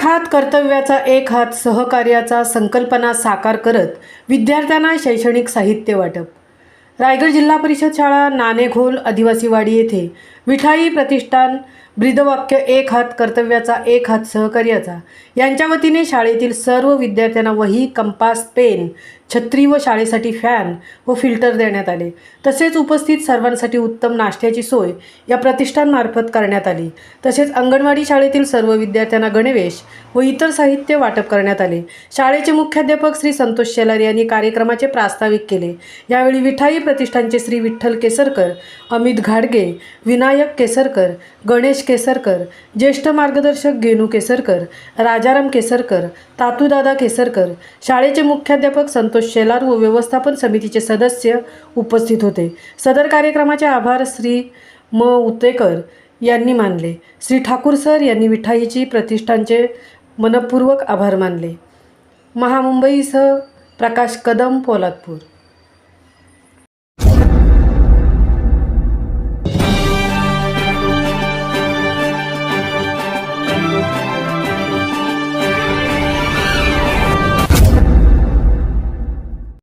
एक हात कर्तव्याचा एक हात सहकार्याचा संकल्पना साकार करत विद्यार्थ्यांना शैक्षणिक साहित्य वाटप। रायगड जिल्हा परिषद शाळा नाणेघोल आदिवासीवाडी येथे विठाई प्रतिष्ठान ब्रीदवाक्य एक हात कर्तव्याचा एक हात सहकार्याचा यांच्या वतीने शाळेतील सर्व विद्यार्थ्यांना वही, कंपास, पेन, छत्री व शाळेसाठी फॅन व फिल्टर देण्यात आले। तसेच उपस्थित सर्वांसाठी उत्तम नाश्त्याची सोय या प्रतिष्ठानमार्फत करण्यात आली। तसेच अंगणवाडी शाळेतील सर्व विद्यार्थ्यांना गणवेश व इतर साहित्य वाटप करण्यात आले। शाळेचे मुख्याध्यापक श्री संतोष शेलार यांनी कार्यक्रमाचे प्रास्ताविक केले। यावेळी विठाई प्रतिष्ठानचे श्री विठ्ठल केसरकर, अमित घाडगे, विनायक केसरकर, गणेश केसरकर, ज्येष्ठ मार्गदर्शक गेनू केसरकर, राजाराम केसरकर, तातूदादा केसरकर, शाळेचे मुख्याध्यापक संतोष शेलार व व्यवस्थापन समितीचे सदस्य उपस्थित होते। सदर कार्यक्रमाचे आभार श्री म उतेकर यांनी मानले। श्री ठाकूर सर यांनी विठाईची प्रतिष्ठानचे मनपूर्वक आभार मानले। महामुंबईसह प्रकाश कदम, पोलादपूर।